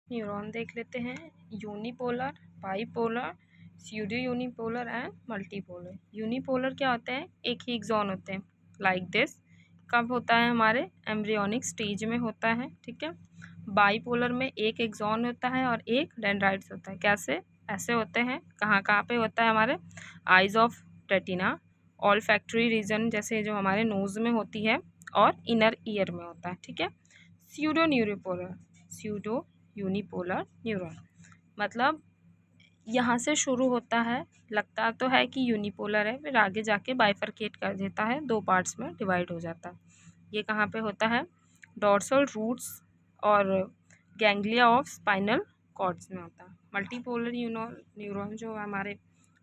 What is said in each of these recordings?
Neuron देख लेते हैं। Unipolar, bipolar, pseudo unipolar and multipolar. Unipolar क्या होते हैं? एक ही एक्सॉन होते हैं लाइक दिस। कब होता है? हमारे एम्ब्रियोनिक स्टेज में होता है, ठीक है। बाईपोलर में एक एक्सॉन होता है और एक डेंड्राइट्स होता है। कैसे? ऐसे होते हैं। कहाँ कहाँ पे होता है? हमारे eyes of retina, olfactory region जैसे जो हमारे नोज में होती है, और इनर ईयर में होता है, ठीक है। स्यूडो न्यूरोपोलर, स्यूडो यूनिपोलर न्यूरॉन मतलब यहाँ से शुरू होता है, लगता तो है कि यूनिपोलर है, फिर आगे जाके बाइफरकेट कर देता है, दो पार्ट्स में डिवाइड हो जाता है। ये कहाँ पे होता है? डॉर्सल रूट्स और गैंग्लिया ऑफ स्पाइनल कॉर्ड्स में होता है। मल्टीपोलर न्यूरॉन जो हमारे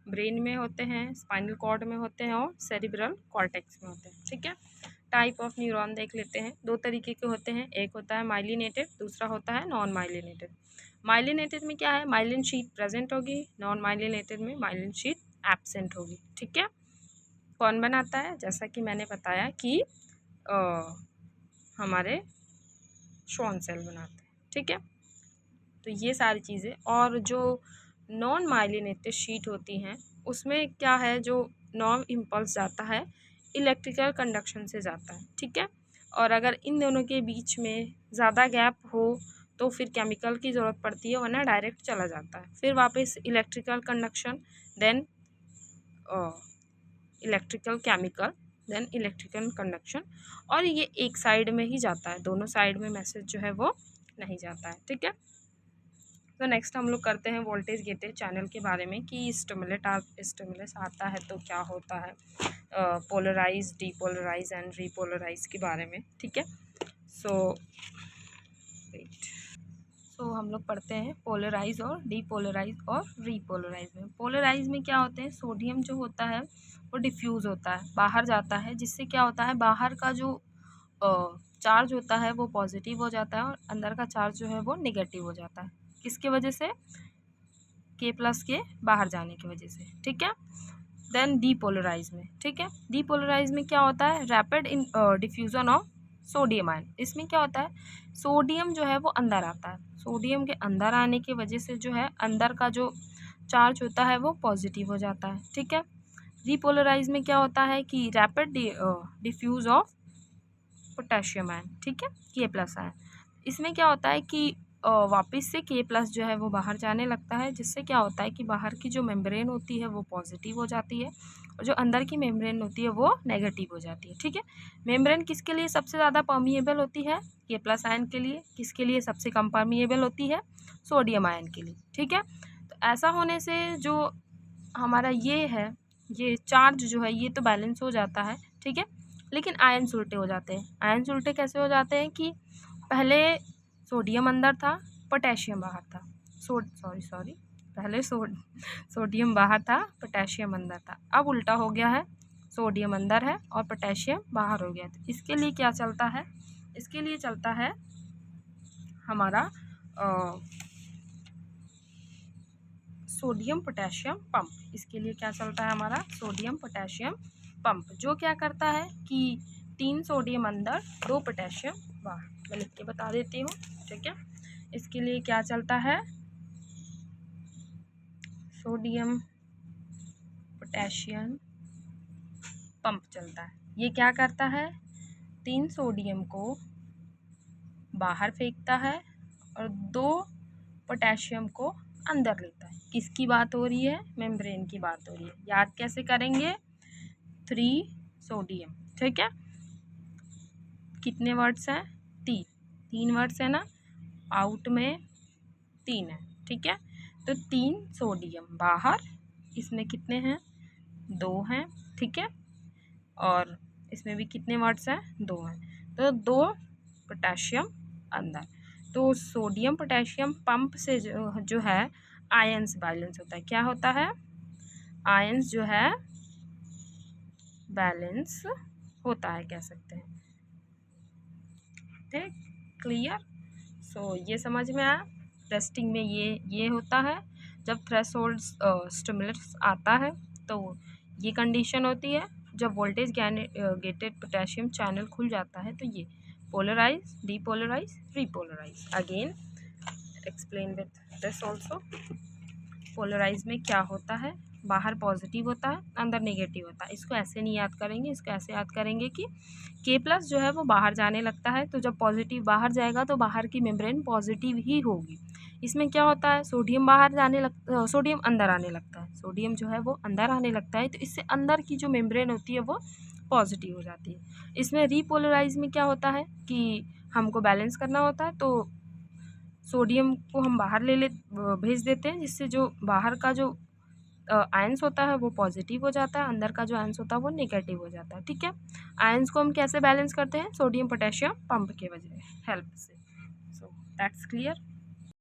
ब्रेन में होते हैं, स्पाइनल कॉर्ड में होते हैं और सेरिब्रल कॉर्टेक्स में होते हैं, ठीक है। टाइप ऑफ न्यूरॉन देख लेते हैं। दो तरीके के होते हैं, एक होता है माइलिनेटेड, दूसरा होता है नॉन माइलिनेटेड। माइलिनेटेड में क्या है? माइलिन शीट प्रेजेंट होगी, नॉन माइलिनेटेड में माइलिन शीट एब्सेंट होगी, ठीक है। कौन बनाता है? जैसा कि मैंने बताया कि हमारे श्वान सेल बनाते हैं, ठीक है। तो ये सारी चीज़ें, और जो नॉन माइलिनेटेड शीट होती हैं उसमें क्या है? जो नॉन इम्पल्स जाता है इलेक्ट्रिकल कंडक्शन से जाता है, ठीक है। और अगर इन दोनों के बीच में ज़्यादा गैप हो तो फिर केमिकल की ज़रूरत पड़ती है, वरना डायरेक्ट चला जाता है। फिर वापस electrical conduction, then electrical chemical, then electrical conduction, और ये एक साइड में ही जाता है, दोनों साइड में मैसेज जो है वो नहीं जाता है, ठीक है। तो नेक्स्ट हम लोग करते हैं वोल्टेज गेटेड चैनल के बारे में कि स्टिमुलस आता है तो क्या होता है, पोलराइज, डीपोलराइज एंड रीपोलराइज के बारे में, ठीक है। सो हम लोग पढ़ते हैं पोलराइज और डीपोलराइज और रीपोलराइज में। पोलराइज में क्या होते हैं? सोडियम जो होता है वो डिफ्यूज़ होता है, बाहर जाता है, जिससे क्या होता है? बाहर का जो चार्ज होता है वो पॉजिटिव हो जाता है और अंदर का चार्ज जो है वो नेगेटिव हो जाता है। किसके वजह से? K+ के बाहर जाने की वजह से, ठीक है। देन डीपोलराइज में, ठीक है, डीपोलराइज में क्या होता है? Rapid in diffusion of sodium ion. इसमें क्या होता है? सोडियम जो है वो अंदर आता है, सोडियम के अंदर आने की वजह से जो है अंदर का जो चार्ज होता है वो पॉजिटिव हो जाता है, ठीक है। रीपोलराइज में क्या होता है कि rapid diffuse of potassium ion, ठीक है, K+ आयन। इसमें क्या होता है कि वापस से K+ जो है वो बाहर जाने लगता है, जिससे क्या होता है कि बाहर की जो मेम्ब्रेन होती है वो पॉजिटिव हो जाती है और जो अंदर की मेम्ब्रेन होती है वो नेगेटिव हो जाती है, ठीक है। मेम्ब्रेन किसके लिए सबसे ज़्यादा परमिएबल होती है? K+ आयन के लिए। किसके लिए सबसे कम परमिएबल होती है? सोडियम आयन के लिए, ठीक है। तो ऐसा होने से जो हमारा ये है, ये चार्ज जो है ये तो बैलेंस हो जाता है, ठीक है, लेकिन आयन्स उल्टे हो जाते हैं। आयन्स उल्टे कैसे हो जाते हैं कि पहले सोडियम अंदर था, पोटेशियम बाहर था। सॉरी पहले सोडियम बाहर था, पोटेशियम अंदर था। अब उल्टा हो गया है, सोडियम अंदर है और पोटेशियम बाहर हो गया। तो इसके लिए क्या चलता है? इसके लिए चलता है हमारा सोडियम पोटेशियम पंप। इसके लिए क्या चलता है? हमारा सोडियम पोटेशियम पंप, जो क्या करता है कि 3 सोडियम अंदर, 2 पोटेशियम बाहर। मैं लिख के बता देती हूँ, ठीक है। इसके लिए क्या चलता है? सोडियम पोटेशियम पंप चलता है। ये क्या करता है? 3 सोडियम को बाहर फेंकता है और 2 पोटेशियम को अंदर लेता है। किसकी बात हो रही है? मेम्ब्रेन की बात हो रही है। याद कैसे करेंगे? 3 सोडियम, ठीक है। कितने वर्ड्स हैं? 3 वर्ड्स है ना, आउट में 3 है, ठीक है। तो 3 सोडियम बाहर, इसमें कितने हैं? 2 हैं, ठीक है। और इसमें भी कितने वर्ड्स हैं? 2 हैं। तो 2 पोटेशियम अंदर। तो सोडियम पोटेशियम पंप से जो है आयंस बैलेंस होता है। क्या होता है? आयंस जो है बैलेंस होता है, कह सकते हैं, ठीक, क्लियर। सो ये समझ में आया। टेस्टिंग में ये होता है, जब थ्रेशोल्ड स्टिमुलस आता है तो ये कंडीशन होती है। जब वोल्टेज गेटेड पोटेशियम चैनल खुल जाता है तो ये polarise, depolarise, repolarise. Again explain with this also. Polarise में क्या होता है, बाहर पॉजिटिव होता है, अंदर नेगेटिव होता है। इसको ऐसे नहीं याद करेंगे, इसको ऐसे याद करेंगे कि K+ जो है वो बाहर जाने लगता है, तो जब पॉजिटिव बाहर जाएगा तो बाहर की मेम्ब्रेन पॉजिटिव ही होगी। इसमें क्या होता है, सोडियम बाहर जाने सोडियम अंदर आने लगता है, सोडियम जो है वो अंदर आने लगता है, तो इससे अंदर की जो मेम्ब्रेन होती है वो पॉजिटिव हो जाती है। इसमें रीपोलराइज में क्या होता है कि हमको बैलेंस करना होता है, तो सोडियम को हम बाहर भेज देते हैं, जिससे जो बाहर का जो आयंस होता है वो पॉजिटिव हो जाता है, अंदर का जो आयंस होता है वो नेगेटिव हो जाता है। ठीक है, आयंस को हम कैसे बैलेंस करते हैं, सोडियम पोटेशियम पंप के वजह हेल्प से। So that's clear.